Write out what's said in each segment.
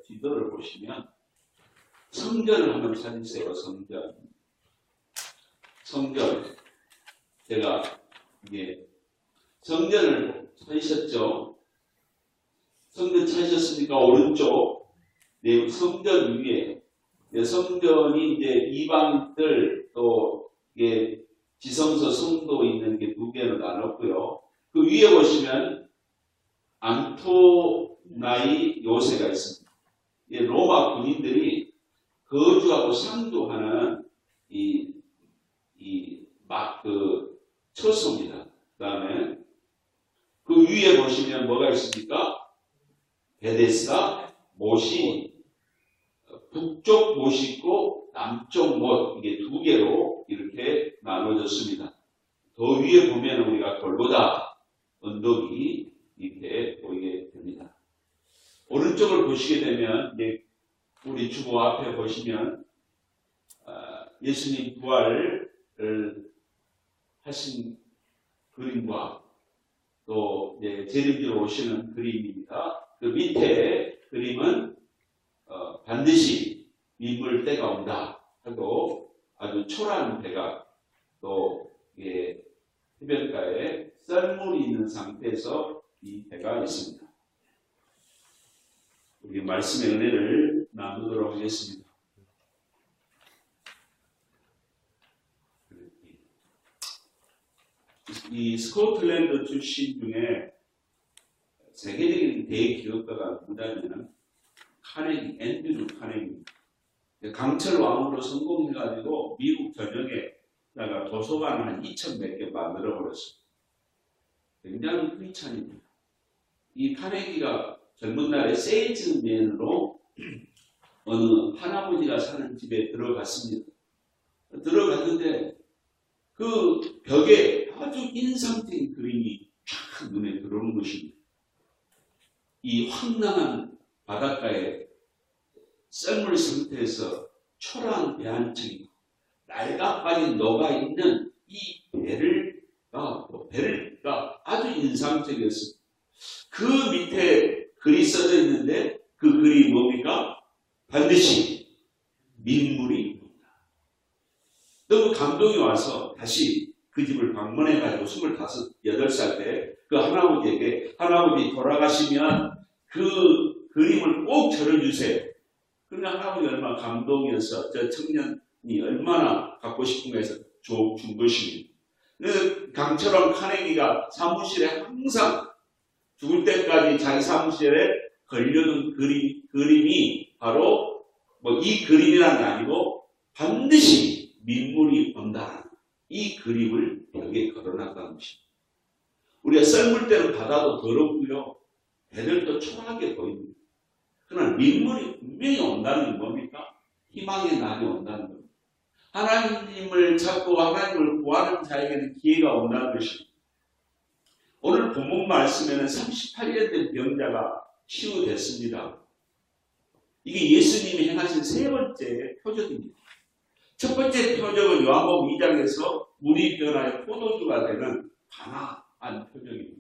지도를 보시면 성전을 한번 찾으세요. 성전. 제가 이게 성전을 찾으셨죠? 성전 찾으셨으니까 오른쪽 네, 성전 위에 성전이 이제 이방인들 또 이게 지성소 성도 있는 게 두 개로 나눴고요. 그 위에 보시면 안토나이 요새가 있습니다. 로마 군인들이 거주하고 상주하는 그 처소입니다. 그 다음에 그 위에 보시면 뭐가 있습니까? 베데스다 못이 북쪽 못이 있고 남쪽 못 이게 두 개로 이렇게 나눠졌습니다. 더 위에 보면 우리가 골고다 언덕이 이렇게 보이게 됩니다. 오른쪽을 보시게 되면 우리 주보 앞에 보시면 예수님 부활을 하신 그림과 또 재림지로 오시는 그림입니다. 그 밑에 그림은 반드시 민물 때가 온다 하고 아주 초라한 배가 또 해변가에 썰물이 있는 상태에서 이 배가 있습니다. 우리 말씀의 은혜를 나누도록 하겠습니다. 이 스코틀랜드 출신 중에 세계적인 대기업가가 누구냐면 앤드류 카네기입니다. 강철 왕으로 성공해가지고 미국 전역에다가 도서관 한 2,000 몇 개 만들어버렸습니다. 굉장히 크리스찬입니다. 이 카네기가 젊은 날에 세일즈맨으로 어느 할아버지가 사는 집에 들어갔습니다. 들어갔는데 그 벽에 아주 인상적인 그림이 쫙 눈에 들어오는 것입니다. 이 황량한 바닷가에 썰물 상태에서 초라한 배 한 척이 날가빠진 녹아있는 이 배가 아주 인상적이었습니다. 그 밑에 글이 써져 있는데 그 글이 뭡니까? 반드시 민물이 온다. 너무 감동이 와서 다시 그 집을 방문해가지고 25, 8살 때 그 할아버지에게 할아버지 돌아가시면 그 그림을 꼭 절어주세요. 그러니까 할아버지가 얼마나 감동이어서 저 청년이 얼마나 갖고 싶은가 해서 준 것입니다. 그래서 강철왕 카네기가 사무실에 항상 죽을 때까지 자기 사무실에 걸려둔 그림이 바로 이 그림이라는 게 아니고 반드시 민물이 온다는 이 그림을 벽에 걸어놨다는 것입니다. 우리가 썰물 때는 바다도 더럽고요. 배들도 초라하게 보입니다. 그러나 민물이 분명히 온다는 게 뭡니까? 희망의 날이 온다는 겁니다. 하나님을 찾고 하나님을 구하는 자에게는 기회가 온다는 것입니다. 오늘 본문 말씀에는 38년 된 병자가 치유됐습니다. 이게 예수님이 행하신 세 번째 표적입니다. 첫 번째 표적은 요한복음 2장에서 물이 변하여 포도주가 되는 가나안 표적입니다.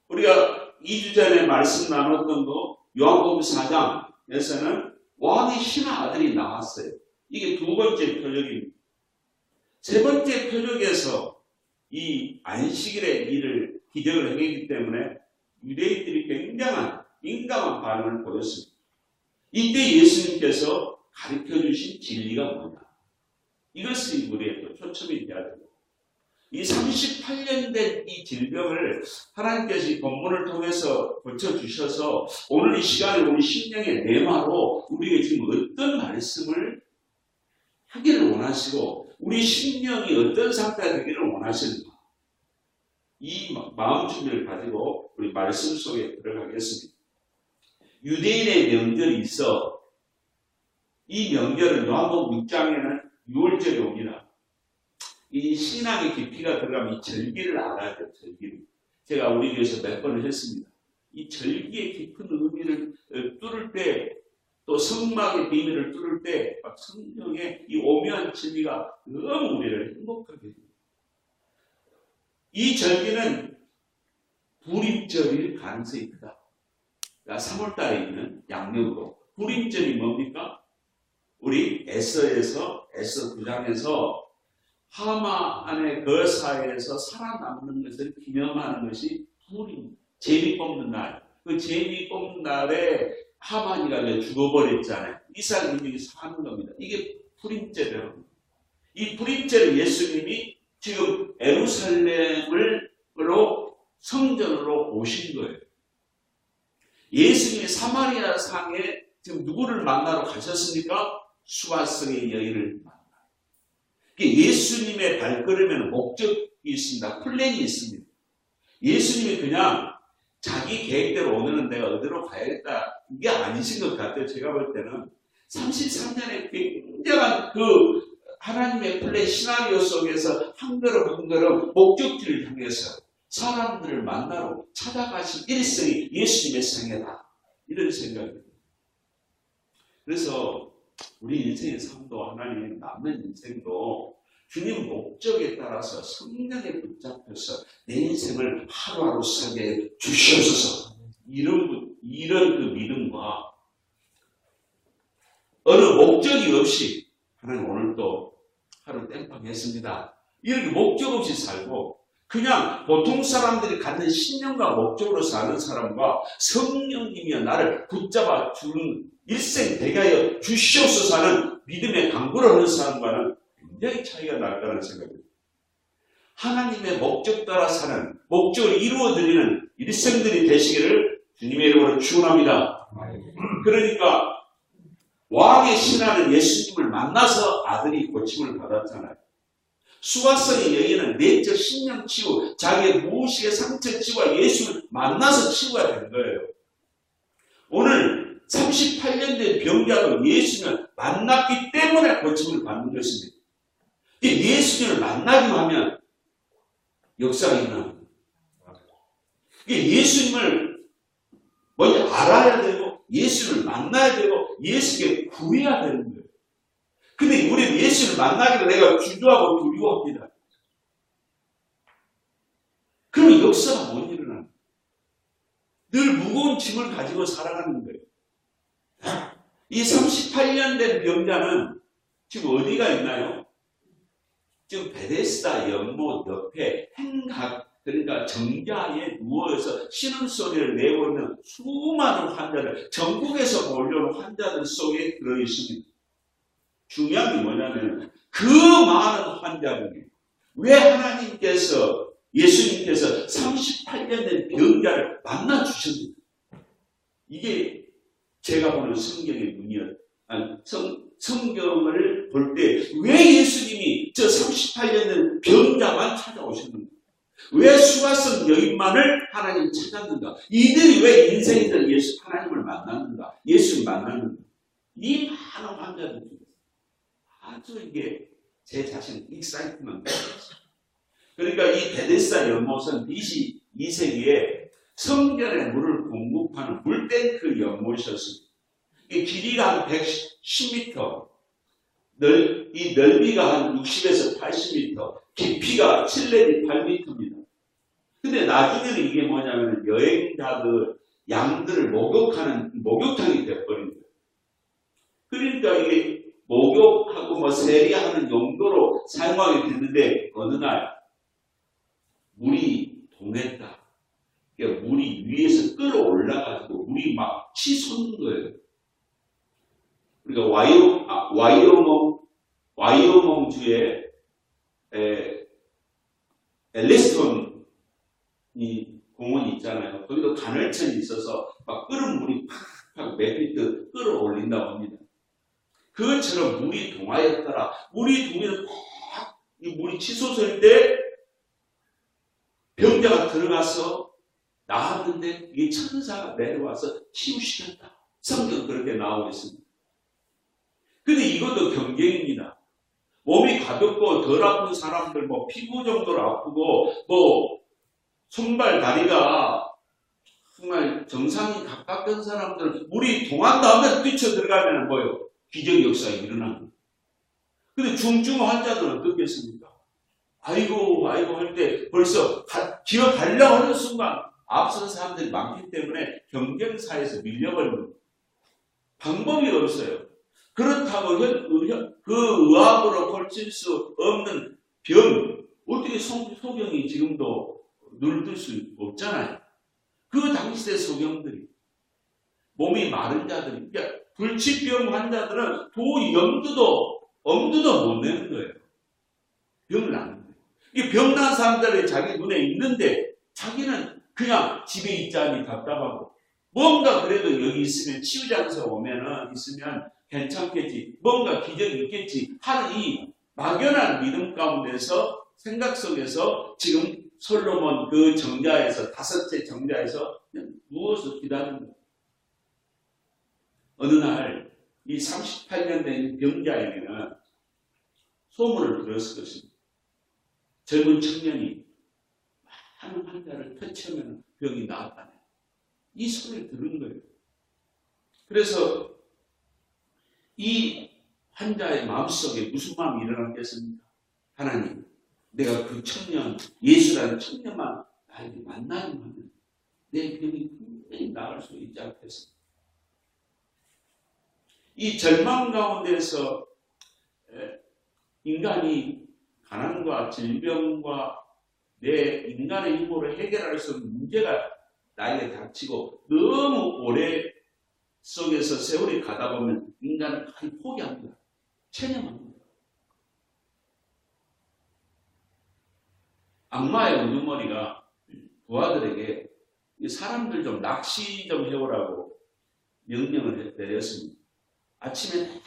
우리가 2주 전에 말씀 나눴던 거 요한복음 4장에서는 왕의 신하 아들이 나왔어요. 이게 두 번째 표적입니다. 세 번째 표적에서 이 안식일의 일을 기적을 행했기 때문에 유대인들이 굉장한 민감한 반응을 보였습니다. 이때 예수님께서 가르쳐 주신 진리가 뭐냐? 이것이 우리의 또 초점이 되어야 됩니다. 이 38년 된 이 질병을 하나님께서 이 본문을 통해서 고쳐주셔서 오늘 이 시간에 우리 심령의 내마로 우리에게 지금 어떤 말씀을 하기를 원하시고 우리 심령이 어떤 상태가 되기를 원하시는가. 이 마음 준비를 가지고 우리 말씀 속에 들어가겠습니다. 유대인의 명절이 있어 이 명절은 요한복음 6장에는 6월절이 옵니다. 이 신앙의 깊이가 들어가면 이 절기를 알아야 돼요. 절기를. 제가 우리 교회에서 몇 번을 했습니다. 이 절기의 깊은 의미를 뚫을 때 또 성막의 비밀을 뚫을 때 성령의 이 오묘한 진리가 너무 우리를 행복하게 해줍니다. 이 절기는 불임절일 가능성이 크다. 3월달에 있는 양력으로 불임절이 뭡니까? 우리 에서 9장에서 하만의 거사에서 살아남는 것을 기념하는 것이 불임, 제비 뽑는 날. 그 제비 뽑는 날에 하만이가 죽어버렸잖아요. 이스라엘 민족이 사는 겁니다. 이게 불임절이라고 합니다. 이 불임절에 예수님이 지금 예루살렘으로 성전으로 오신 거예요. 예수님이 사마리아 상에 지금 누구를 만나러 가셨습니까? 수화성의 여인을 만나. 예수님의 발걸음에는 목적이 있습니다. 플랜이 있습니다. 예수님이 그냥 자기 계획대로 오늘은 내가 어디로 가야겠다. 이게 아니신 것 같아요. 제가 볼 때는 33년의 굉장한 그 하나님의 플랜 시나리오 속에서 한 걸음 한 걸음 목적지를 향해서 사람들을 만나러 찾아가신 일생이 예수님의 생애다. 이런 생각입니다. 그래서 우리 인생의 삶도 하나님의 남는 인생도 주님 목적에 따라서 성령에 붙잡혀서 내 인생을 하루하루 살게 주시옵소서. 이런 그 믿음과 어느 목적이 없이 하나님 오늘 또 하루 땜빵했습니다. 이렇게 목적 없이 살고 그냥 보통 사람들이 갖는 신념과 목적으로 사는 사람과 성령님이 나를 붙잡아 주는 일생 되게 하여 주시옵소서 하는 믿음의 강구를 하는 사람과는 굉장히 차이가 날 거라는 생각입니다. 하나님의 목적 따라 사는 목적을 이루어드리는 일생들이 되시기를 주님의 이름으로 축원합니다. 그러니까 왕의 신하는 예수님을 만나서 아들이 고침을 받았잖아요. 수화성의 여인은 내적 신령 치유, 자기의 무의식의 상처 치유와 예수를 만나서 치유가 된 거예요. 오늘 38년 된 병자도 예수님을 만났기 때문에 고침을 받는 것입니다. 예수님을 만나기만 하면 역사가 일어납니다. 예수님을 먼저 알아야 되고 예수를 만나야 되고 예수께 구해야 되는 거예요. 근데 우리는 예수를 만나기를 내가 주저하고 두려워합니다. 그러면 역사가 못 일어납니다. 늘 무거운 짐을 가지고 살아가는 거예요. 이 38년 된 병자는 지금 어디가 있나요? 지금 베데스다 연못 옆에 행각, 그러니까 정자에 누워서 신음소리를 내고 있는 수많은 환자들, 전국에서 몰려온 환자들 속에 들어있습니다. 중요한 게 뭐냐면 그 많은 환자들이 왜 하나님께서 예수님께서 38년 된 병자를 만나주셨습니까? 이게 제가 보는 성경의 눈이었, 성경을 볼 때 왜 예수님이 저 38년 된 병자만 찾아오셨는가? 왜 수화성 여인만을 하나님 찾았는가? 이들이 왜 인생이들 예수 하나님을 만났는가? 예수를 만났는가? 이 많은 환자들 중에서 아주 이게 제 자신 익사이트만 되었어요. 그러니까 이 베데스다 연못은 BC 2세기에 성전의 물을 공급하는 물탱크 연못이었습니다. 이 길이가 한 110m, 이 넓이가 한 60에서 80m, 깊이가 7내지 8m입니다. 근데 나중에는 이게 뭐냐면 여행자들, 양들을 목욕하는 목욕탕이 되어버린 거예요. 그러니까 이게 목욕하고 뭐 세리하는 용도로 사용하게 됐는데 어느 날 물이 동했다. 그러니까 물이 위에서 끌어올라가지고 물이 막 치솟는 거예요. 그러니까 와이오몽주의 엘리스톤 이 공원이 있잖아요. 거기도 간헐천이 있어서 막 끓은 물이 팍팍 몇 피트 끌어올린다고 합니다. 그것처럼 물이 동하였더라. 물이 동해서 팍 이 물이 치솟을 때 병자가 들어가서 나왔는데 이 천사가 내려와서 치유시켰다. 성경 그렇게 나오고 있습니다. 근데 이것도 경계입니다. 몸이 가볍고 덜 아픈 사람들, 뭐 피부 정도로 아프고 뭐 손발 다리가 정말 정상이 가깝던 사람들 물이 동한 다음에 뛰쳐 들어가면 뭐예요? 기적 역사가 일어나는 거예요. 근데 중증 환자들은 어떻겠습니까? 아이고 할 때 벌써 기어가려고 하는 순간 앞선 사람들이 많기 때문에 경쟁사에서 밀려버립니다. 방법이 없어요. 그렇다고 그 의학으로 고칠 수 없는 병, 어떻게 소경이 지금도 눈을 뜰 수 없잖아요. 그 당시의 소경들이, 몸이 마른 자들이, 그러니까 불치병 환자들은 도저히 엄두도 못 내는 거예요. 병을 나는 거예요. 이 병난 사람들이 자기 눈에 있는데 자기는 그냥 집에 있자니 답답하고, 뭔가 그래도 여기 있으면 치유장소 오면은 있으면 괜찮겠지, 뭔가 기적이 있겠지 하는 이 막연한 믿음 가운데서, 생각 속에서 지금 솔로몬 그 정자에서, 5째 정자에서 그냥 누워서 기다리는 거예요. 어느 날 이 38년 된 병자에게는 소문을 들었을 것입니다. 젊은 청년이 많은 환자를 터치하면 병이 나았다네. 이 소리를 들은 거예요. 그래서 이 환자의 마음속에 무슨 마음이 일어났겠습니까? 하나님, 내가 그 청년, 예수라는 청년만 나에게 만나기만 하면 내 병이 분명히 나을 수 있지 않겠습니까? 이 절망 가운데서 인간이 가난과 질병과 내 인간의 힘으로 해결할 수 없는 문제가 나에게 닥치고 너무 오래 속에서 세월이 가다 보면 인간은 거의 포기합니다. 체념합니다. 악마의 우두머리가 부하들에게 사람들 좀 낚시 좀 해오라고 명령을 내렸습니다. 아침에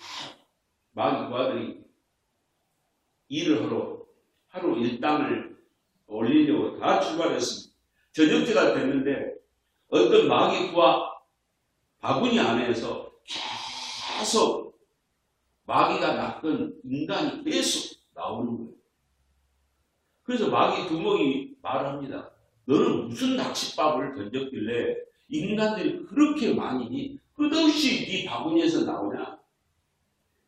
마귀 부하들이 일을 하루 일당을 올리려고 다 출발했습니다. 저녁때가 됐는데 어떤 마귀 부하 바구니 안에서 계속 마귀가 낚은 인간이 계속 나오는 거예요. 그래서 마귀 두목이 말합니다. 너는 무슨 낚싯밥을 던졌길래 인간들이 그렇게 많이 끝없이 네 바구니에서 나오냐?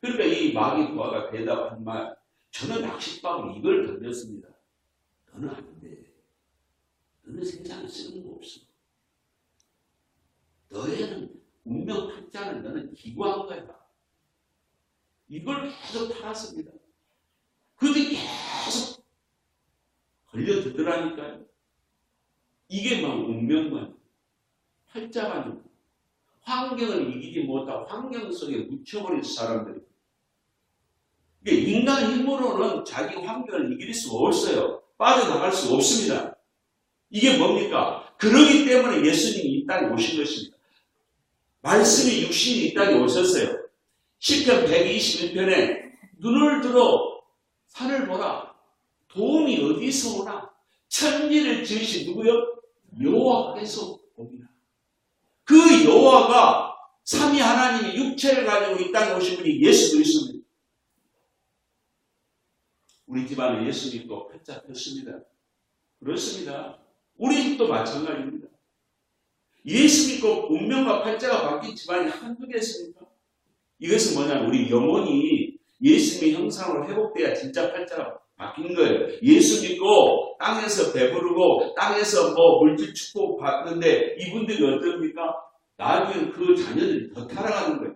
그러니까 이 마귀 부하가 대답한 말, 저는 낚싯밥을 이걸 던졌습니다. 너는 안 돼. 너는 세상에 쓰는 거 없어. 너에는 운명 팔자는 너는 기구한 거야. 이걸 계속 팔았습니다. 그들이 계속 걸려들더라니까요. 이게 막 운명만, 팔자만, 환경을 이기지 못하고 환경 속에 묻혀버린 사람들이. 인간 힘으로는 자기 환경을 이길 수 없어요. 빠져나갈 수 없습니다. 이게 뭡니까? 그러기 때문에 예수님이 이 땅에 오신 것입니다. 말씀이 육신이 이 땅에 오셨어요. 시편 121편에 눈을 들어 산을 보라. 도움이 어디서 오나? 천지를 지으신 누구요? 여호와께서 옵니다. 그 여호와가 삼위 하나님이 육체를 가지고 이 땅에 오신 분이 예수 그리스도입니다. 우리 집안에 예수 믿고 팔자 폈습니다. 그렇습니다. 우리 집도 마찬가지입니다. 예수 믿고 운명과 팔자가 바뀐 집안이 한두 개였습니까? 이것은 뭐냐면 우리 영혼이 예수님의 형상으로 회복돼야 진짜 팔자가 바뀐 거예요. 예수 믿고 땅에서 배부르고 땅에서 물질 축복 받는데 이분들이 어떻습니까? 나중에 그 자녀들이 더 타락하는 거예요.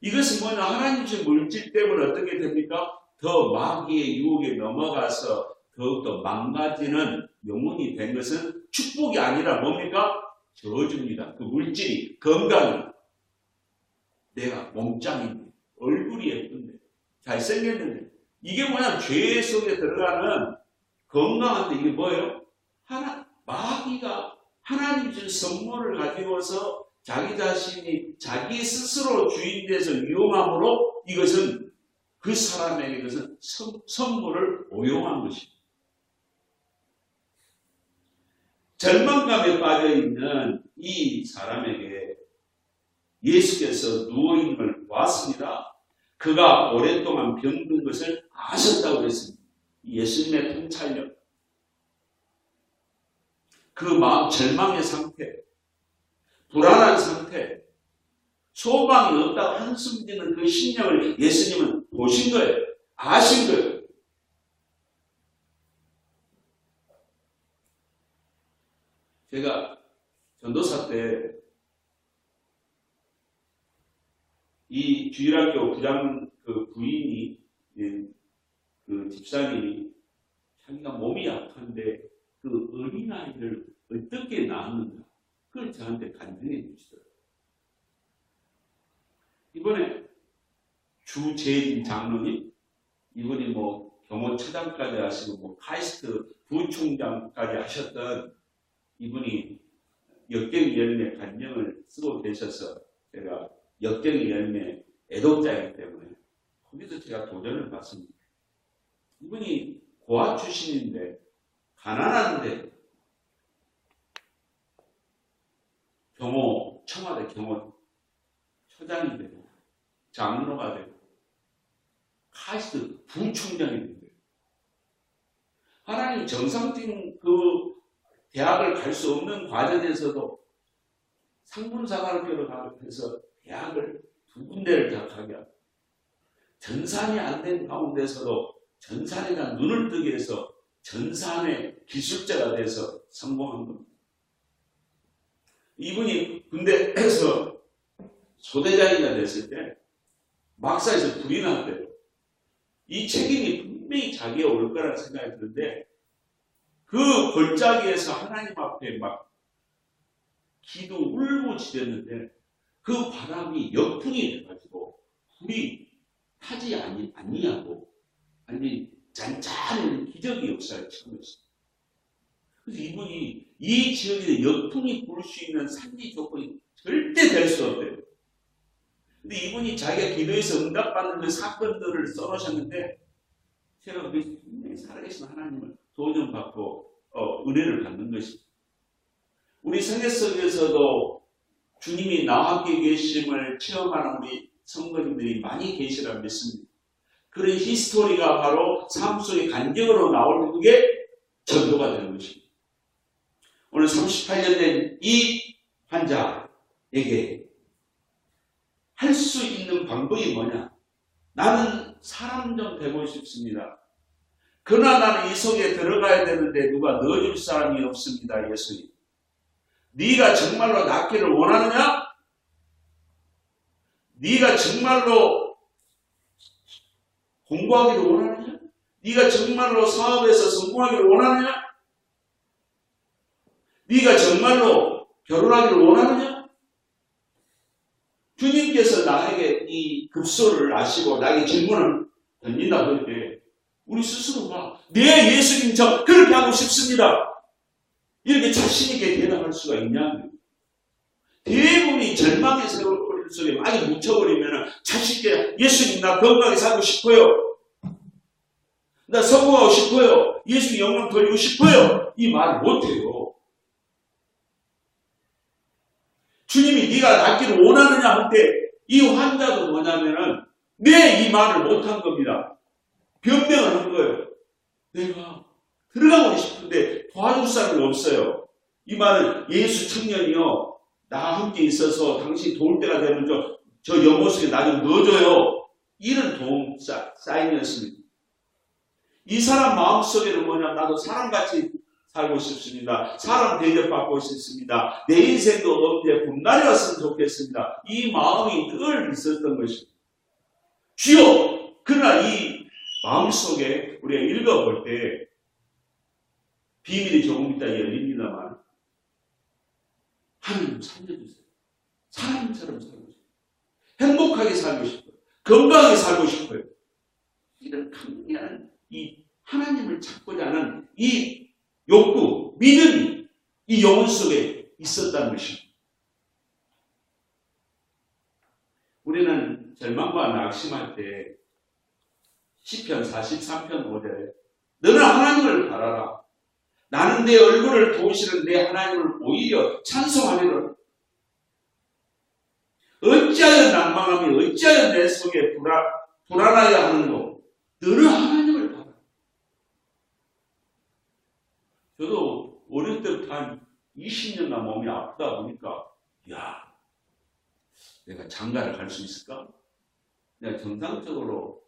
이것은 뭐냐? 하나님 주신 물질 때문에 어떻게 됩니까? 더 마귀의 유혹에 넘어가서 더욱더 망가지는 영혼이 된 것은 축복이 아니라 뭡니까? 저주입니다. 그 물질이, 건강이. 내가 몸짱인데, 얼굴이 예쁜데, 잘생겼는데. 이게 뭐냐? 죄 속에 들어가는 건강한데 이게 뭐예요? 마귀가 하나님 준 선물을 가지고서 자기 자신이 자기 스스로 주인 돼서 이용함으로 이것은 그 사람에게 이것은 선물을 오용한 것입니다. 절망감에 빠져있는 이 사람에게 예수께서 누워있는 걸 보았습니다. 그가 오랫동안 병든 것을 아셨다고 했습니다. 예수님의 통찰력. 그 마음 절망의 상태, 불안한 상태, 소망이 없다고 한숨 짓는 그 심령을 예수님은 보신 거예요. 아신 거예요. 제가 전도사 때 이 주일학교 부장 그 부인이 그 집사님이 자기가 몸이 약한데 그 어린아이를 어떻게 낳았는가 그걸 저한테 간증해 주시더라고요. 이번에 주재진 장로님 이분이 뭐 경호처장까지 하시고 뭐 카이스트 부총장까지 하셨던 이분이 역경의 열매 간증을 쓰고 계셔서 제가 역경의 열매 애독자이기 때문에 거기서 제가 도전을 받습니다. 이분이 고아 출신인데 가난한데 청와대 경호처장이 되고 장로가 되고 카이스트 부총장이 된 거예요. 하나님 정상적인 그 대학을 갈 수 없는 과정에서도 상분사관학교로 가서 대학을 2군데를 다 가게 하고 전산이 안 된 가운데서도 전산에다 눈을 뜨게 해서 전산의 기술자가 돼서 성공한 겁니다. 이분이 군대에서 소대장이가 됐을 때 막사에서 불이 났대요. 이 책임이 분명히 자기가 올 거라는 생각이 드는데 그 골짜기에서 하나님 앞에 막 기도 울고지렸는데 그 바람이 역풍이 돼가지고 불이 타지 아니하고 아니 잔잔한 기적의 역사를 처음했어요. 그래서 이분이 이 지역에 역풍이 불 수 있는 산지 조건이 절대 될 수 없대요. 근데 이분이 자기가 기도해서 응답받는 그 사건들을 써놓으셨는데 제가 분명히 살아계신 하나님을 도전받고 은혜를 받는 것입니다. 우리 생애 속에서도 주님이 나와 함께 계심을 체험하는 우리 성도님들이 많이 계시라 믿습니다. 그런 히스토리가 바로 삶 속의 간증으로 나올 그게 전도가 되는 것입니다. 오늘 38년 된 이 환자에게 할 수 있는 방법이 뭐냐? 나는 사람 좀 되고 싶습니다. 그러나 나는 이 속에 들어가야 되는데 누가 넣어줄 사람이 없습니다. 예수님. 네가 정말로 낫기를 원하느냐? 네가 정말로 공부하기를 원하느냐? 네가 정말로 사업에서 성공하기를 원하느냐? 네가 정말로 결혼하기를 원하느냐? 주님께서 나에게 이 급소를 아시고 나에게 질문을 던진다 그럴 때 우리 스스로가 네 예수님 저 그렇게 하고 싶습니다. 이렇게 자신있게 대답할 수가 있냐고요. 대부분이 절망의 세월 속에 많이 묻혀버리면 자식께 예수님 나 건강하게 살고 싶어요. 나 성공하고 싶어요. 예수님 영광 돌리고 싶어요. 이 말 못해요. 주님이 네가 낫기를 원하느냐 할 때 이 환자도 뭐냐면은 네 이 말을 못한 겁니다. 변명을 한 거예요. 내가 들어가고 싶은데 도와줄 사람이 없어요. 이 말은 예수 청년이요. 나와 함께 있어서 당신 도울 때가 되면 저 연못속에 나 좀 넣어줘요. 이런 도움 사인이었습니다. 이 사람 마음속에는 뭐냐 나도 사람같이 살고 싶습니다. 사람 대접받고 싶습니다. 내 인생도 언제 봄날이 왔으면 좋겠습니다. 이 마음이 늘 있었던 것입니다. 주여! 그러나 이 마음속에 우리가 읽어볼 때 비밀이 조금 있다 열립니다만 하나님 살려주세요. 사람처럼 살고 싶어요. 행복하게 살고 싶어요. 건강하게 살고 싶어요. 이런 강렬한 이 하나님을 찾고자 하는 이 욕구, 믿음이 이 영혼 속에 있었다는 것입니다. 우리는 절망과 낙심할 때 시편 43편 5절에 너는 하나님을 바라라. 나는 내 얼굴을 도우시는 내 하나님을 오히려 찬송하리라. 어찌하여 난망하며 어찌하여 내 속에 불안하여 하는고 너는 하나님을 바라. 저도 어릴 때부터 한 20년간 몸이 아프다 보니까 야, 내가 장가를 갈 수 있을까? 내가 정상적으로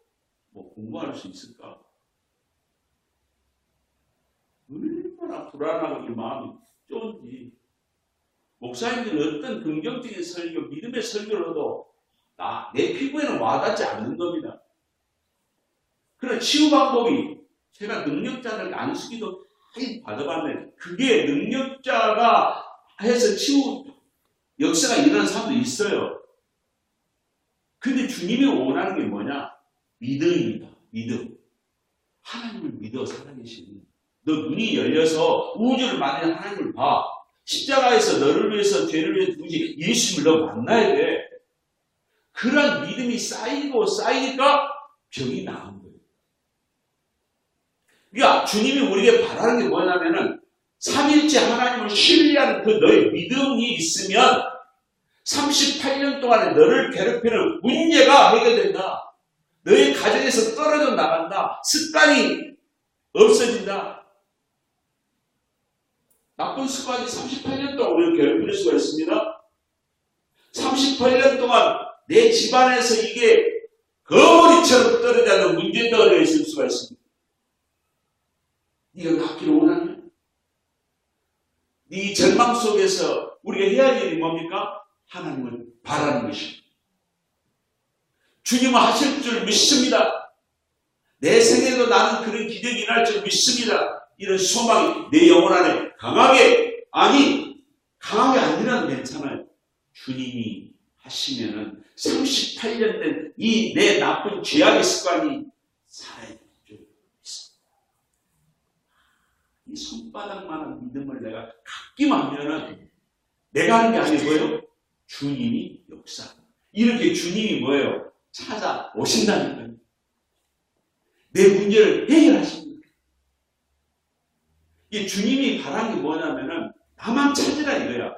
공부할 수 있을까? 얼마나 불안하고 이 마음이 쫀지. 목사님들이 어떤 긍정적인 설교, 믿음의 설교를 해도 내 피부에는 와닿지 않는 겁니다. 그런 치유 방법이 제가 능력자를 안수기도 많이 받아봤네. 그게 능력자가 해서 치유 역사가 일어나는 사람도 있어요. 근데 주님이 원하는 게 뭐냐? 믿음입니다. 믿음. 하나님을 믿어 살아계시는. 너 눈이 열려서 우주를 만드는 하나님을 봐. 십자가에서 너를 위해서 죄를 위해서 누구지? 예수님을 너 만나야 돼. 그런 믿음이 쌓이고 쌓이니까 병이 나은 거예요. 그러니까 주님이 우리에게 바라는 게 뭐냐면은 삼일째 하나님을 신뢰하는 그 너의 믿음이 있으면 38년 동안에 너를 괴롭히는 문제가 해결된다. 너의 가정에서 떨어져 나간다. 습관이 없어진다. 나쁜 습관이 38년 동안 우리를 괴롭힐 수가 있습니다. 38년 동안 내 집안에서 이게 거머리처럼 떨어지는 문제덩어리가 있을 수가 있습니다. 네가 낫기를 원하냐? 네 절망 속에서 우리가 해야 할 일이 뭡니까? 하나님을 바라는 것입니다. 주님은 하실 줄 믿습니다. 내 생에도 나는 그런 기적이 일어날 줄 믿습니다. 이런 소망이 내 영혼 안에 강하게 안 일어나도 괜찮아요. 주님이 하시면은 38년 된 이 내 나쁜 죄악의 습관이 살아야 줄 믿습니다. 이 손바닥만한 믿음을 내가 갖기만 하면은 내가 하는 게 아니고요. 주님이 역사. 이렇게 주님이 뭐예요? 찾아오신다는 거예요. 내 문제를 해결하십니다. 이 주님이 바란 게 뭐냐면은 나만 찾으라 이거야.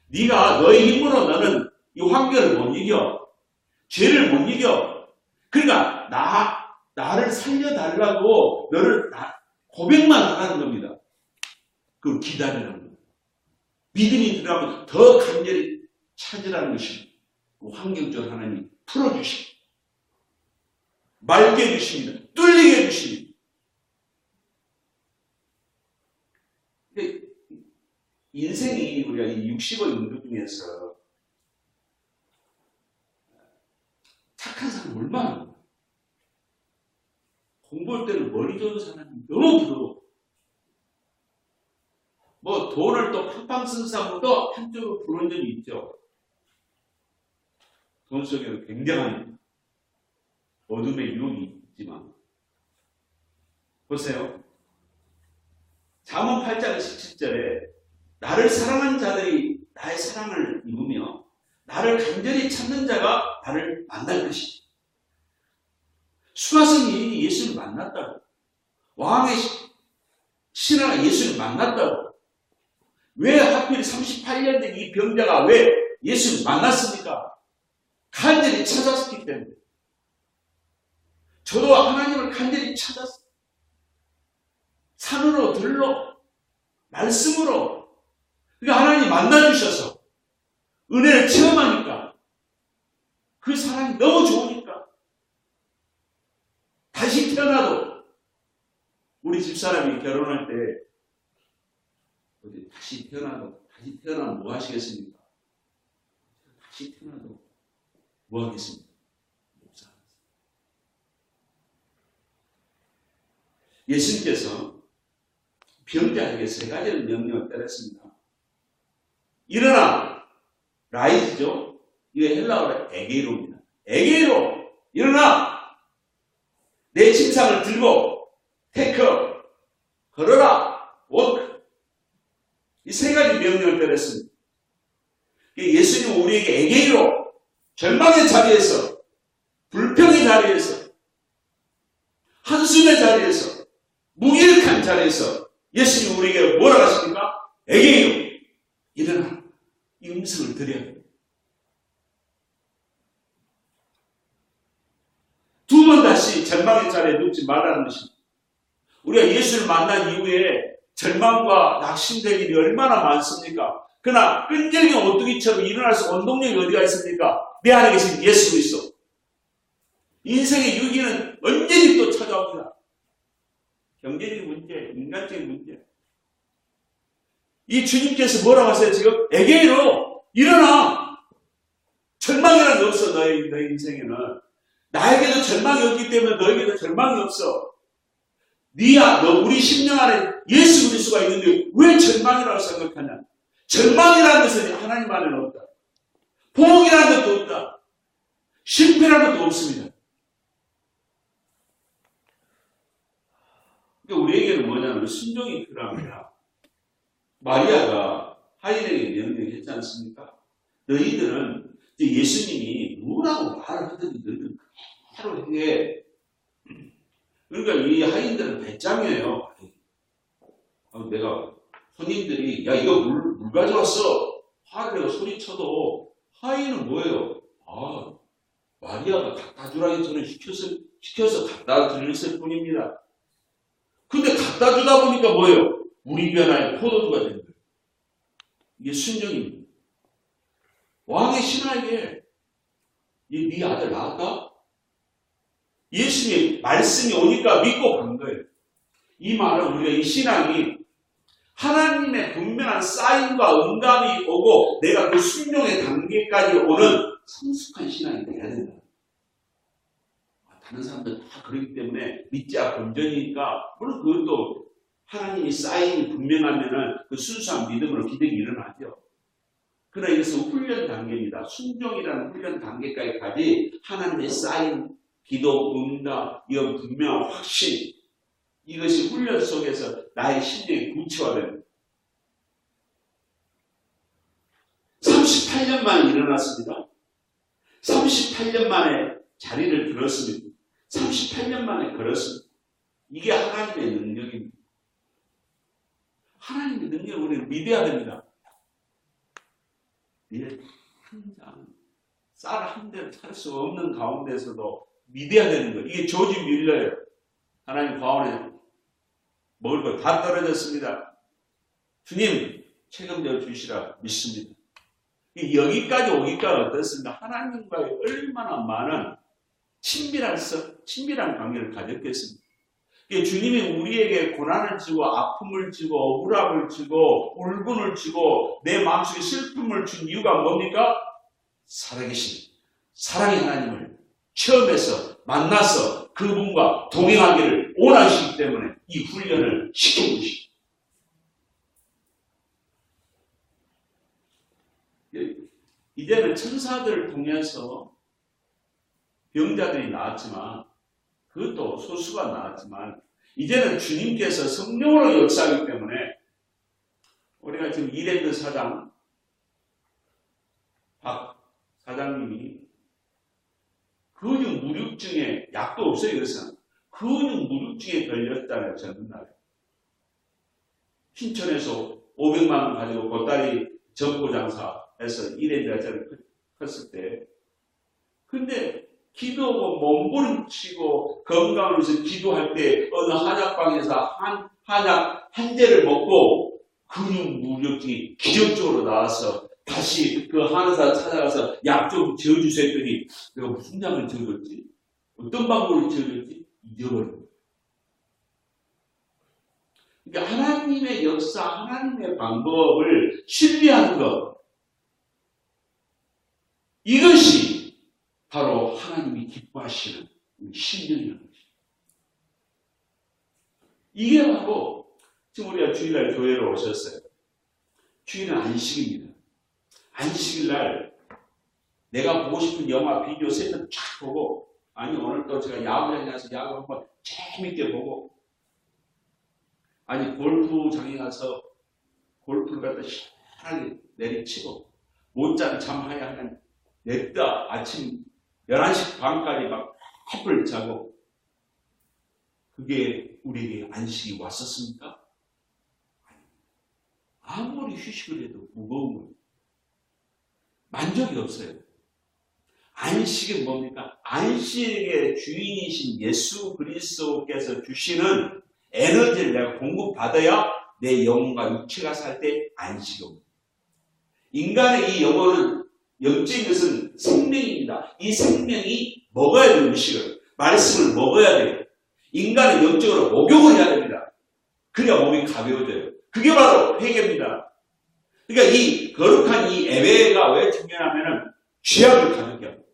네가 너의 힘으로 너는 이 환경을 못 이겨. 죄를 못 이겨. 그러니까 나를 살려달라고 너를 고백만 하라는 겁니다. 그걸 기다리라는 겁니다. 믿음이 들어가면 더 간절히 찾으라는 것입니다. 환경적으로 하나님이 풀어주십니다. 맑게 해주십니다. 뚫리게 해주십니다. 근데 인생이 우리가 이 60의 인도 중에서 착한 사람 얼마나 많아. 공부할 때는 머리 좋은 사람이 너무 부러워. 뭐 돈을 또 팡팡 쓴 사람도 한쪽으로 부러운 점이 있죠. 돈 속에는 굉장한 어둠의 유혹이 있지만 보세요. 잠언 8장 17절에 나를 사랑하는 자들이 나의 사랑을 입으며 나를 간절히 찾는 자가 나를 만날 것이다. 수가성 여인이 예수를 만났다고. 왕의 신하가 예수를 만났다고. 왜 하필 38년 된 이 병자가 왜 예수를 만났습니까? 간절히 찾았기 때문에. 저도 하나님을 간절히 찾았어요. 산으로 들로 말씀으로. 그러니까 하나님이 만나주셔서 은혜를 체험하니까 그 사랑이 너무 좋으니까 다시 태어나도 우리 집사람이 결혼할 때 다시 태어나면 뭐 하시겠습니까? 다시 태어나도 뭐 하겠습니까? 예수님께서 병자에게 세 가지를 명령을 때렸습니다. 일어나, 라이즈죠. 이게 헬라어로 에게이로입니다. 에게이로, 일어나! 내 침상을 들고, 테이크, 걸어라, 워크. 이 세 가지 명령을 때렸습니다. 예수님은 우리에게 에게이로, 절망의 자리에서, 불평의 자리에서, 한숨의 자리에서, 무기력한 자리에서 예수님이 우리에게 뭐라고 하십니까? 에게이로, 일어나. 이 음성을 드려야 됩니다. 두 번 다시 절망의 자리에 눕지 말라는 것입니다. 우리가 예수를 만난 이후에 절망과 낙심될 일이 얼마나 많습니까? 그러나 끈질긴 오뚜기처럼 일어날 수 원동력이 어디가 있습니까? 내 안에 계신 예수 그리스도. 인생의 유기는 언제든지 또 찾아옵니다. 경제적인 문제, 인간적인 문제. 이 주님께서 뭐라고 하세요? 지금 에게이로 일어나. 절망 절망이란 게 없어. 너의 인생에는. 나에게도 절망이 없기 때문에 너에게도 절망이 없어. 우리 심령 안에 예수 그리스도가 있는데 왜 절망이라고 생각하냐? 절망이라는 것은 하나님 안에는 없다. 포기라는 것도 없다. 실패라는 것도 없습니다. 그러니까 우리에게는 뭐냐면 순종이 필요합니다. 마리아가 하인에게 명령했지 않습니까? 너희들은 예수님이 누구라고 말을 하더니 너희들은 바로 해. 그러니까 이 하인들은 배짱이에요. 내가 손님들이 야 이거 물 가져왔어. 화를 내가 소리쳐도 하인은 뭐예요? 마리아가 갖다 주라니 저는 시켜서 갖다 드렸을 뿐입니다. 근데 갖다 주다 보니까 뭐예요? 물이 변하여 포도주가 된 거예요. 이게 순종입니다. 왕의 신하에게 네 아들 낳았다? 예수님의 말씀이 오니까 믿고 간 거예요. 이 말은 우리가 이 신앙이 하나님의 분명한 사인과 응답이 오고 내가 그 순종의 단계까지 오는 성숙한 신앙이 돼야 된다. 다른 사람들 다 그렇기 때문에 믿자 건전이니까 물론 그것도 하나님이 사인이 분명하면은 그 순수한 믿음으로 기적이 일어나죠. 그러나 이것은 훈련 단계입니다. 순종이라는 훈련 단계까지 하나님의 사인, 기도, 응답, 이런 분명한 확신, 이것이 훈련 속에서 나의 심령이 구체화됩니다. 38년 만에 일어났습니다. 38년 만에 자리를 들었습니다. 38년 만에 걸었습니다. 이게 하나님의 능력입니다. 하나님의 능력을 우리는 믿어야 됩니다. 당장 쌀 한 대를 살 수 없는 가운데서도 믿어야 되는 거예요. 이게 조지 밀러예요. 하나님 과원에 먹을 거 다 떨어졌습니다. 주님 책임져 주시라 믿습니다. 여기까지 오기까지 어떻습니까? 하나님과의 얼마나 많은 친밀한 관계를 가졌겠습니까? 주님이 우리에게 고난을 주고 아픔을 주고 억울함을 주고 울분을 주고 내 마음속에 슬픔을 준 이유가 뭡니까? 살아계신 사랑의 하나님을 처음에서 만나서 그분과 동행하기를 원하시기 때문에 이 훈련을 시켜주시고 이제는 천사들을 통해서 병자들이 나왔지만 그것도 소수가 나왔지만 이제는 주님께서 성령으로 역사하기 때문에 우리가 지금 이랜드 사장 박 사장님이 근육 무력증에 약도 없어요. 이것은 근육 무력증에 걸렸다는 젊은 날에 신천에서 500만 원 가지고 보따리 점포 장사해서 이랜드 사장을 컸을 때 근데 기도하고 몸부림치고 건강을 위해서 기도할 때 어느 한약방에서 한약 한 대를 먹고 근육 무력증이 기적적으로 나와서 다시 그 한의사 찾아가서 약 좀 지어주세요 했더니 내가 무슨 약을 지어줬지? 어떤 방법으로 지어줬지? 잊어버린 거예요. 그러니까 하나님의 역사, 하나님의 방법을 신뢰하는 것 이것이 바로 하나님이 기뻐하시는 신령이라는 것입니다. 이게 바로 지금 우리가 주일날 교회로 오셨어요. 주일은 안식입니다. 안식일날 내가 보고 싶은 영화, 비디오 세트 쫙 보고 아니 오늘 또 제가 야구장에 가서 야구 한번 재밌게 보고 아니 골프장에 가서 골프를 갖다 시원하게 내리치고 못자는 잠하야 하는 냈다 아침 11시 반까지 막 햇불 자고 그게 우리에게 안식이 왔었습니까? 아무리 휴식을 해도 무거운 거예요. 만족이 없어요. 안식은 뭡니까? 안식의 주인이신 예수 그리스도께서 주시는 에너지를 내가 공급받아야 내 영혼과 육체가 살 때 안식이 옵니다. 인간의 이 영혼은 영적인 것은 생명입니다. 이 생명이 먹어야 되는 음식을, 말씀을 먹어야 돼요. 인간은 영적으로 목욕을 해야 됩니다. 그래야 몸이 가벼워져요. 그게 바로 회개입니다. 그러니까 이 거룩한 이 예배가 왜 중요하냐면은 죄악을 가득게 하고.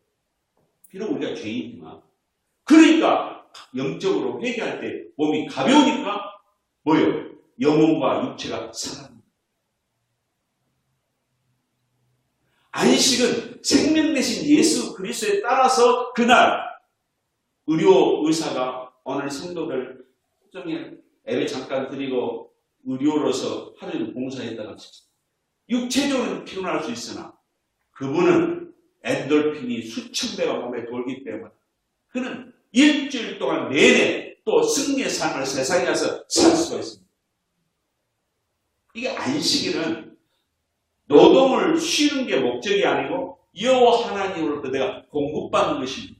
비록 우리가 죄인이지만. 그러니까 영적으로 회개할 때 몸이 가벼우니까 뭐예요? 영혼과 육체가 살아납니다. 안식은 생명 대신 예수 그리스도에 따라서 그날 의료 의사가 오늘 성도들 예배 잠깐 드리고 의료로서 하루를 봉사했다가 육체적으로 피곤할 수 있으나 그분은 엔돌핀이 수천 배가 몸에 돌기 때문에 그는 일주일 동안 내내 또 승리의 삶을 세상에 와서 살 수가 있습니다. 이게 안식일은 노동을 쉬는 게 목적이 아니고 여호와 하나님으로부터 내가 공급받는 것입니다.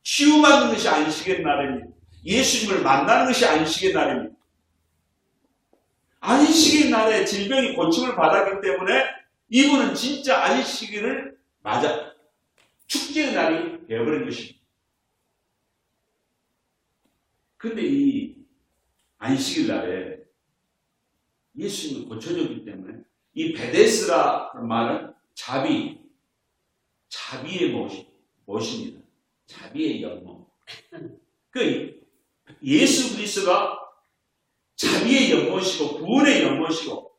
치유받는 것이 안식의 날입니다. 예수님을 만나는 것이 안식의 날입니다. 안식의 날에 질병이 고침을 받았기 때문에 이분은 진짜 안식일을 맞아 축제의 날이 되어버린 것입니다. 근데 이 안식일 날에 예수님이 고쳐졌기 때문에 이 베데스라는 말은 자비의 못입니다. 자비의 연못. 그 예수 그리스도가 자비의 연못이고 구원의 연못이고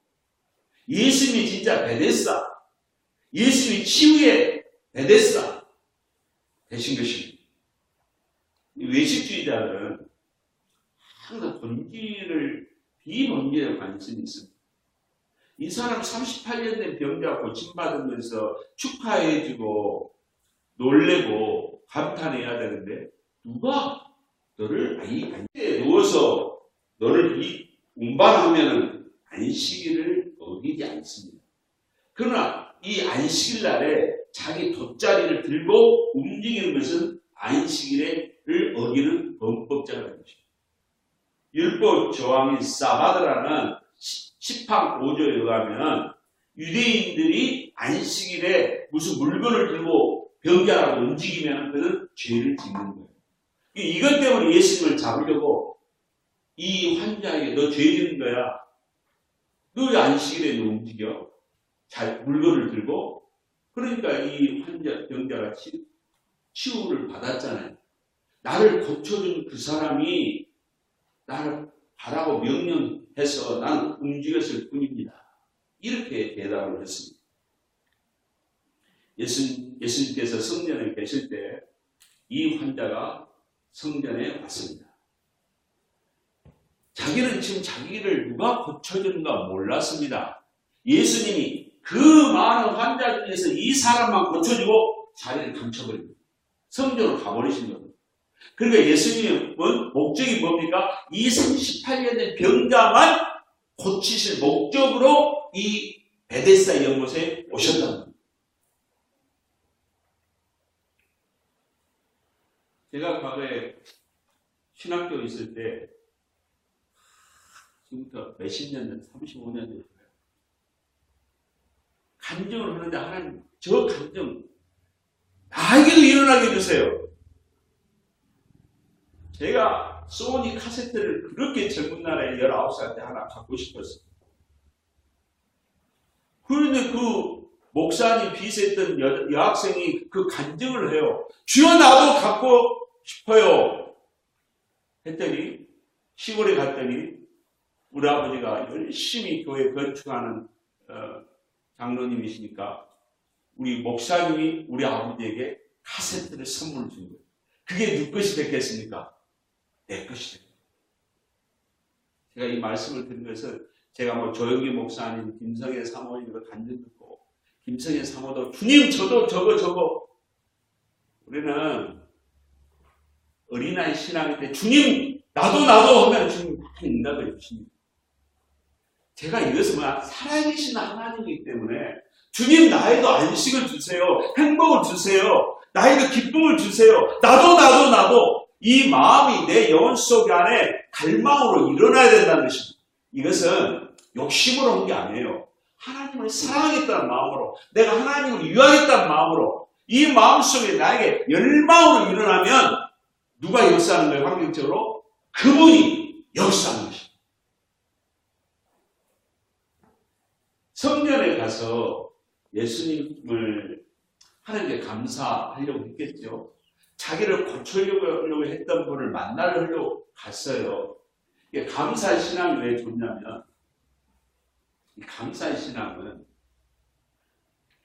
예수님이 진짜 베데스다. 예수님이 치유의 베데스다 되신 것입니다. 외식주의자들은 항상 비본질에 관심이 있습니다. 이 사람 38년 된 병자가 고침받으면서 축하해주고 놀래고 감탄해야 되는데 누가 너를 안식일에 누워서 너를 운반하면 안식일을 어기지 않습니다. 그러나 이 안식일 날에 자기 돗자리를 들고 움직이는 것은 안식일을 어기는 범법자라는 것입니다. 율법 조항인 사바드라는 10항 5조에 의하면 유대인들이 안식일에 무슨 물건을 들고 병자라고 움직이면 그는 죄를 짓는 거예요. 이것 때문에 예수님을 잡으려고 이 환자에게 너 죄 짓는 거야. 너 왜 안식일에 너 움직여? 물건을 들고. 그러니까 이 병자가 치유를 받았잖아요. 나를 고쳐준 그 사람이 나를 하라고 명령해서 나는 움직였을 뿐입니다. 이렇게 대답을 했습니다. 예수님께서 성전에 계실 때 이 환자가 성전에 왔습니다. 자기는 지금 자기를 누가 고쳐주는가 몰랐습니다. 예수님이 그 많은 환자 중에서 이 사람만 고쳐주고 자리를 감춰버립니다. 성전으로 가버리신 겁니다. 그러니까 예수님의 목적이 뭡니까? 이 38년 된 병자만 고치실 목적으로 이 베데스다 연못에 오셨다는 겁니다. 제가 과거에 신학교에 있을 때 지금부터 몇십 년 전, 35년 됐어요. 간증을 하는데 하나님 저 간증 나에게도 일어나게 해주세요. 제가 소니 카세트를 그렇게 젊은 날에 19살 때 하나 갖고 싶었어요. 그런데 그 목사님 비서했던 여학생이 그 간증을 해요. 주여 나도 갖고 싶어요. 했더니 시골에 갔더니 우리 아버지가 열심히 교회 건축하는 장로님이시니까 우리 목사님이 우리 아버지에게 카세트를 선물을 준 거예요. 그게 누구 것이 됐겠습니까? 내 것이 됐어요. 제가 이 말씀을 드린 것은 제가 뭐 조영기 목사님, 김성애 사모님도 간증 듣고 김성애 사모도 주님 저도 저거 우리는 어린아이 신앙인데 주님 나도 하면 주님 많이 응답을 주십니다. 제가 이것은 살아계신 하나님이기 때문에 주님 나에도 안식을 주세요. 행복을 주세요. 나에도 기쁨을 주세요. 나도 이 마음이 내 영혼 속 안에 갈망으로 일어나야 된다는 것입니다. 이것은 욕심으로 한 게 아니에요. 하나님을 사랑하겠다는 마음으로 내가 하나님을 위하겠다는 마음으로 이 마음속에 나에게 열망으로 일어나면 누가 역사하는 거예요? 환경적으로? 그분이 역사하는 것입니다. 성전에 가서 예수님을 하나님께 감사하려고 했겠죠. 자기를 고치려고 했던 분을 만나려고 갔어요. 이게 감사의 신앙이 왜 좋냐면, 이 감사의 신앙은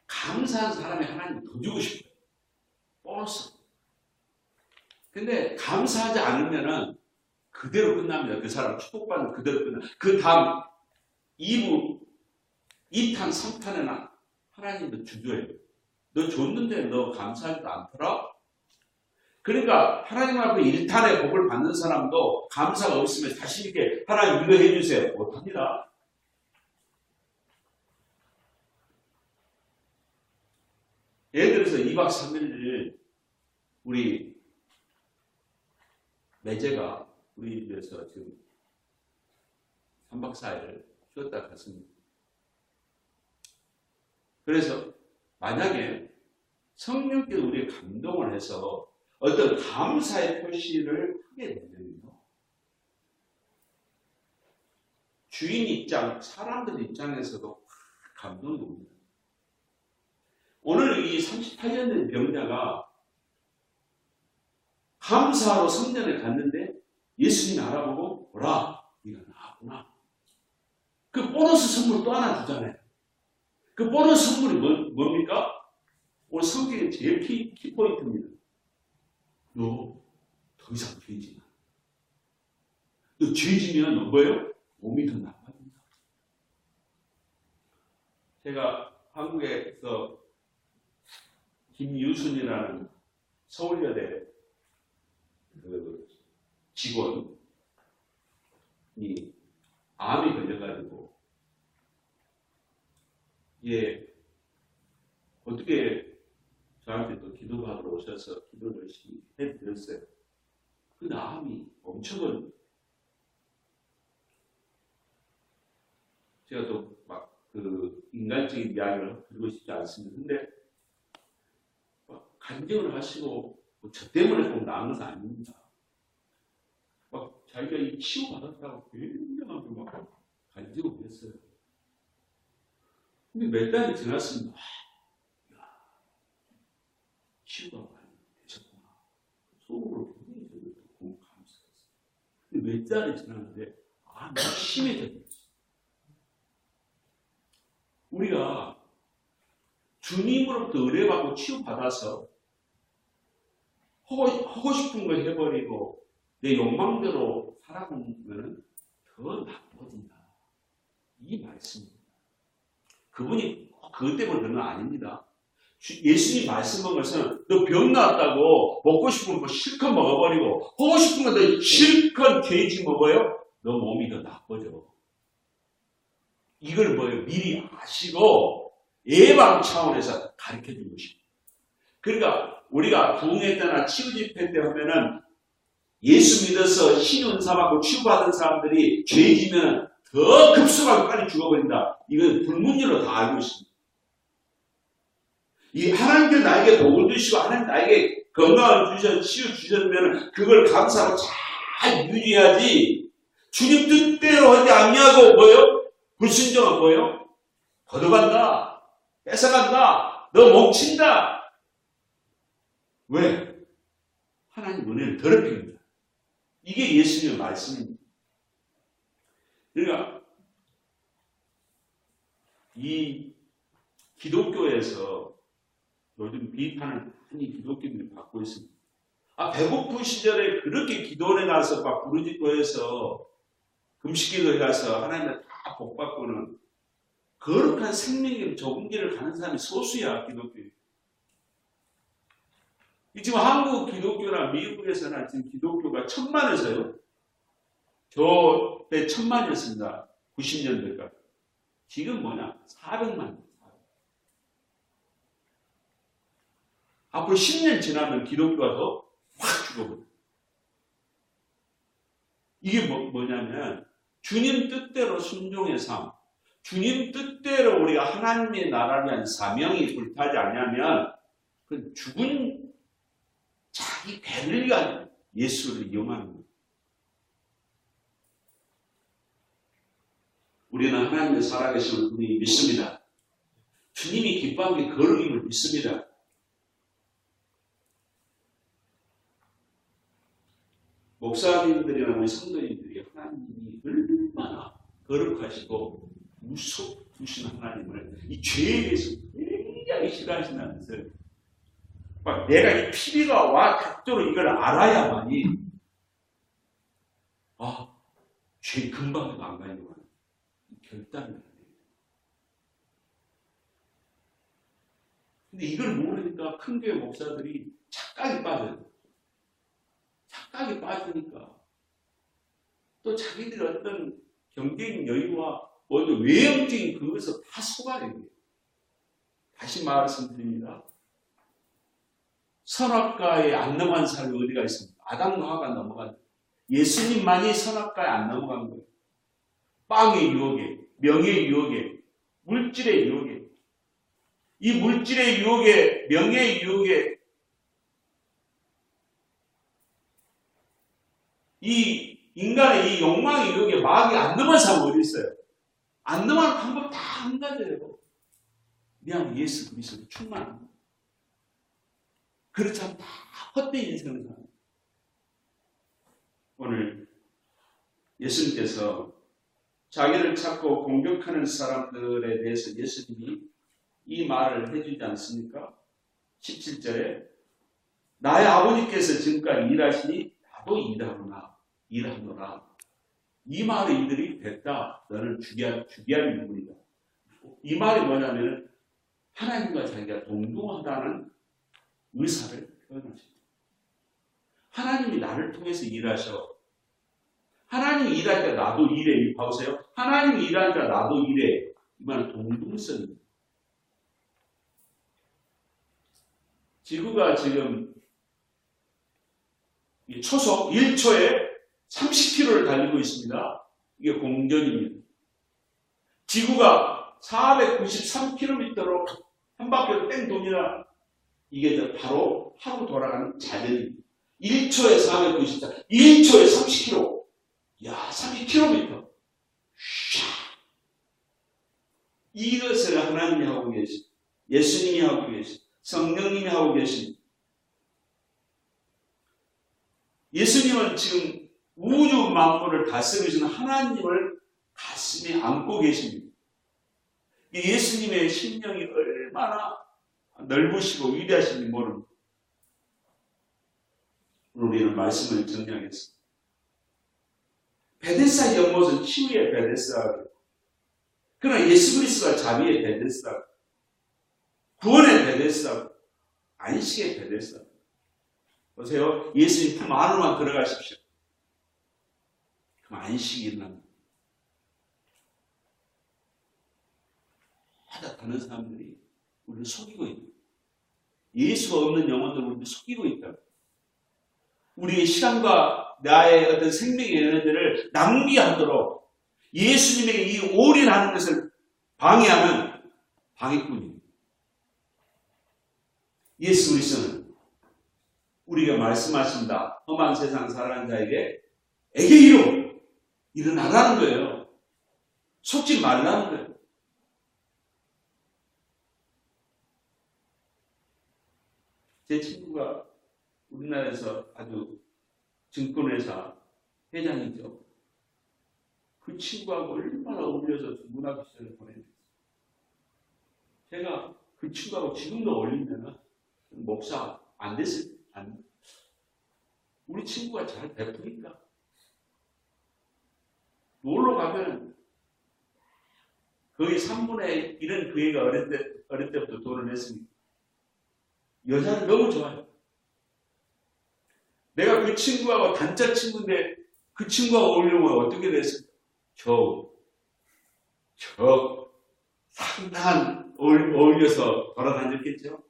감사한 사람이 하나님 더 주고 싶어요. 보너스. 근데 감사하지 않으면은 그대로 끝납니다. 그 사람 축복받는 그대로 끝나. 그 다음 2부, 2탄, 3탄에는 하나님도 주저해요. 너 줬는데 너 감사하지도 않더라? 그러니까 하나님 앞에 1탄의 복을 받는 사람도 감사가 없으면 자신 있게 하나님 이거 해주세요. 못합니다. 예를 들어서 2박 3일 우리 매제가 우리 집에서 지금 3박 4일 쉬었다 갔습니다. 그래서 만약에 성령께서 우리의 감동을 해서 어떤 감사의 표시를 하게 되면요, 주인 입장, 사람들 입장에서도 감동이 옵니다. 오늘 이 38년 된 병자가 감사로 성전에 갔는데 예수님이 알아보고 보라, 네가 나았구나. 그 보너스 선물 또 하나 주잖아요. 그 보너스 선물이 뭡니까? 오늘 성경의 제일 키포인트입니다. 너 더 이상 죄지 마. 너 죄지면 뭐예요? 몸이 더 나빠진다. 제가 한국에서 김유순이라는 서울여대 그 직원이 암이 걸려가지고 어떻게 저한테 또 기도받으러 오셔서 기도를 열심히 해드렸어요. 그 암이 엄청 제가 또 막 그 인간적인 이야기를 드리고 싶지 않습니다. 근데 막 간증을 하시고 저 때문에 꼭 나은 것은 아닙니다. 막 자기가 이 치유받았다고 굉장하게 막 간증을 했어요. 근데 몇 달이 지났습니다. 치유가 많이 되셨구나. 속으로 굉장히 저도 감사했어요. 근데 몇 달이 지났는데 너무 심해졌어요. 우리가 주님으로부터 의뢰받고 치유받아서 하고 싶은 걸 해버리고 내 욕망대로 살아보면 더 나빠진다. 이 말씀입니다. 그분이 그것 때문에 그런 건 아닙니다. 예수님 말씀한 것은 너 병 나왔다고 먹고 싶은 거 실컷 먹어버리고 하고 싶은 거 너 실컷 돼지 먹어요? 너 몸이 더 나빠져. 이걸 뭐예요? 미리 아시고 예방 차원에서 가르쳐 준 것입니다. 그러니까 우리가 부흥회 때나 치유 집회 때 하면은 예수 믿어서 신의 은사 받고 치유받은 사람들이 죄지면 더 급속하게 빨리 죽어버린다. 이건 불문율로 다 알고 있습니다. 이 하나님께 나에게 복을 주시고 하나님 나에게 건강을 주셔서 치유 주셨으면 그걸 감사하고 잘 유지해야지. 주님 뜻대로 하지 않냐고 뭐예요? 불순종은 뭐예요? 거둬간다. 뺏어간다. 너 멈춘다. 왜? 하나님 은혜를 더럽힙니다. 이게 예수님의 말씀입니다. 그러니까 이 기독교에서 요즘 비판을 많이 기독교인들이 받고 있습니다. 배고픈 시절에 그렇게 기도를 해놔서 막 부르짖고해서 금식기도 해가서 하나님의 다 복받고는 거룩한 생명의 좁은 길을 가는 사람이 소수야. 기독교. 지금 한국 기독교나 미국에서나 지금 기독교가 1000만에서요. 저 때 1000만이었습니다. 90년대까지. 지금 400만. 앞으로 10년 지나면 기독교가 더 확 죽어버려. 이게 뭐냐면 주님 뜻대로 순종의 삶, 주님 뜻대로 우리가 하나님의 나라를 위한 사명이 불타지 않냐면 그 죽은 자기 배를 위한 예수를 이용하는 거예요. 우리는 하나님의 살아계심을 분명히 믿습니다. 주님이 기뻐하는 게 거룩임을 믿습니다. 목사님들이나 우리 성도님들이 하나님이 얼마나 거룩하시고 무섭으신 하나님을 이 죄에 대해서 굉장히 싫어하신다는 것을 막 내가 이 피리가 와 닿도록 이걸 알아야만이 죄 금방도 안 가려고 하는 결단을 해요. 근데 이걸 모르니까 큰 교회 목사들이 착각이 빠져요. 착각이 빠지니까 또 자기들이 어떤 경제적인 여유와 모두 외형적인 그것을 다 속아내요. 다시 말씀드립니다. 선악과에 안 넘어간 사람이 어디가 있습니까? 아담과 하와가 넘어간, 예수님만이 선악과에 안 넘어간 거예요. 빵의 유혹에, 명예의 유혹에, 물질의 유혹에, 이 물질의 유혹에, 명예의 유혹에, 이 인간의 이 욕망의 유혹에 마귀 안 넘어간 사람이 어디 있어요? 안 넘어가는 방법 다 한 가지예요. 그냥 예수 그리스도 충만한 거. 그렇지 않으면 다 헛된 인생을 사는 거예요. 오늘 예수님께서 자기를 찾고 공격하는 사람들에 대해서 예수님이 이 말을 해주지 않습니까? 17절에 나의 아버지께서 지금까지 일하시니 나도 일하노라. 이 말을 이들이 됐다. 너는 죽여야 할 인물이다. 이 말이 뭐냐면 하나님과 자기가 동등하다는 의사를 표현하십니다. 하나님이 나를 통해서 일하셔. 하나님이 일하니까 나도 일해. 봐보세요. 하나님이 일하니까 나도 일해. 이 말은 동등성입니다. 지구가 지금 초속 1초에 30km를 달리고 있습니다. 이게 공전입니다. 지구가 493km로 한 바퀴로 땡 돕니다. 이게 바로 하루 돌아가는 자전입니다. 1초에 494, 1초에 30km. 야, 30km. 이것을 하나님이 하고 계신, 예수님이 하고 계신, 성령님이 하고 계신. 예수님은 지금 우주 만물을 다스리시는 하나님을 가슴에 안고 계십니다. 예수님의 심령이 얼마나 넓으시고 위대하신지 모릅니다. 오늘 우리는 말씀을 정리하겠습니다. 베데스다 연못은 치유의 베데스다. 그러나 예수 그리스도가 자비의 베데스다. 구원의 베데스다. 안식의 베데스다. 보세요. 예수님 품 안으로만 들어가십시오. 그럼 안식이 일어납니다. 다른 사람들이 우리를 속이고 있다. 예수가 없는 영혼들을 우리를 속이고 있다. 우리의 시간과 나의 어떤 생명의 에너지를 낭비하도록 예수님에게 이 올인하는 것을 방해하면 방해꾼입니다. 예수 그리스도는 우리가 말씀하신다. 험한 세상 살아가는 자에게 에게이로 일어나라는 거예요. 속지 말라는 거예요. 제 친구가 우리나라에서 아주 증권회사 회장이죠. 그 친구하고 얼마나 어울려서 문학교 시절을 보냈어요. 제가 그 친구하고 지금도 어울리면 목사 안 됐을 우리 친구가 잘 베푸니까 놀러 가면 거의 3분의 1은 그 애가 어릴 때부터 돈을 냈으니까 여자를 너무 좋아해요. 내가 그 친구하고 단짝 친구인데 그 친구하고 어울리면 어떻게 됐을까? 저 상당한 어울려서 돌아다녔겠죠.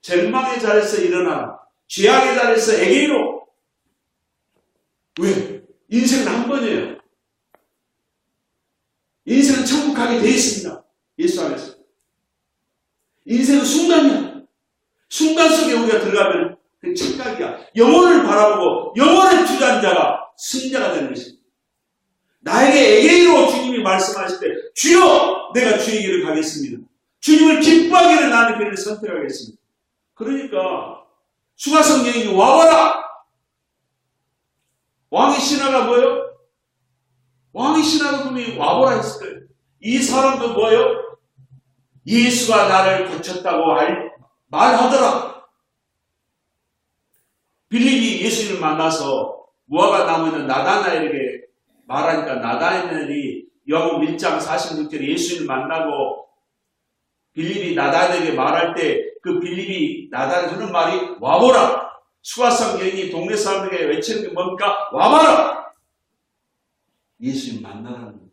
절망의 자리에서 일어나 죄악의 자리에서 에게이로. 왜? 인생은 한 번이에요. 인생은 천국 가게 되어 있습니다. 예수 안에서. 인생은 순간이야. 순간 속에 우리가 들어가면 그 착각이야. 영혼을 바라보고 영혼에 투자한 자가 승자가 되는 것입니다. 나에게 에게이로 주님이 말씀하실 때 주여 내가 주의 길을 가겠습니다. 주님을 기뻐하기를 나는 길을 선택하겠습니다. 그러니까 수가성 여인이 와봐라. 왕의 신하가 뭐예요? 왕의 신하가 그러면 와보라 했을 거예요. 이 사람도 뭐예요? 예수가 나를 고쳤다고 말하더라. 빌립이 예수님을 만나서 무화과 나무 있는 나다나엘에게 말하니까 나다나엘이 요한복음 1장 46절에 예수님을 만나고 빌립이 나다나엘에게 말할 때 그 빌립이 나다나엘에 하는 말이 와보라. 수가성 여인이 동네 사람에게 외치는 게 뭡니까? 와봐라. 예수님 만나라는 거예요.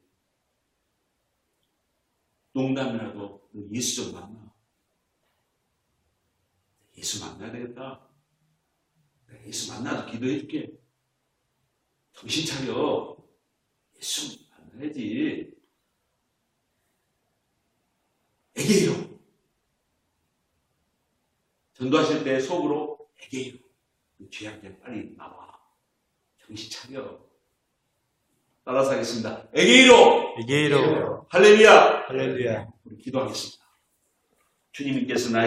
농담이라도 예수 좀 만나. 예수 만나야 되겠다. 예수 만나서 기도해 줄게. 정신 차려. 예수 만나야지. 에게이로. 전도하실 때 속으로 에게이로. 죄악자 빨리 나와. 정신 차려. 따라서 하겠습니다. 에게이로. 에게이로. 할렐루야. 할렐루야. 우리 기도하겠습니다. 주님께서 나에게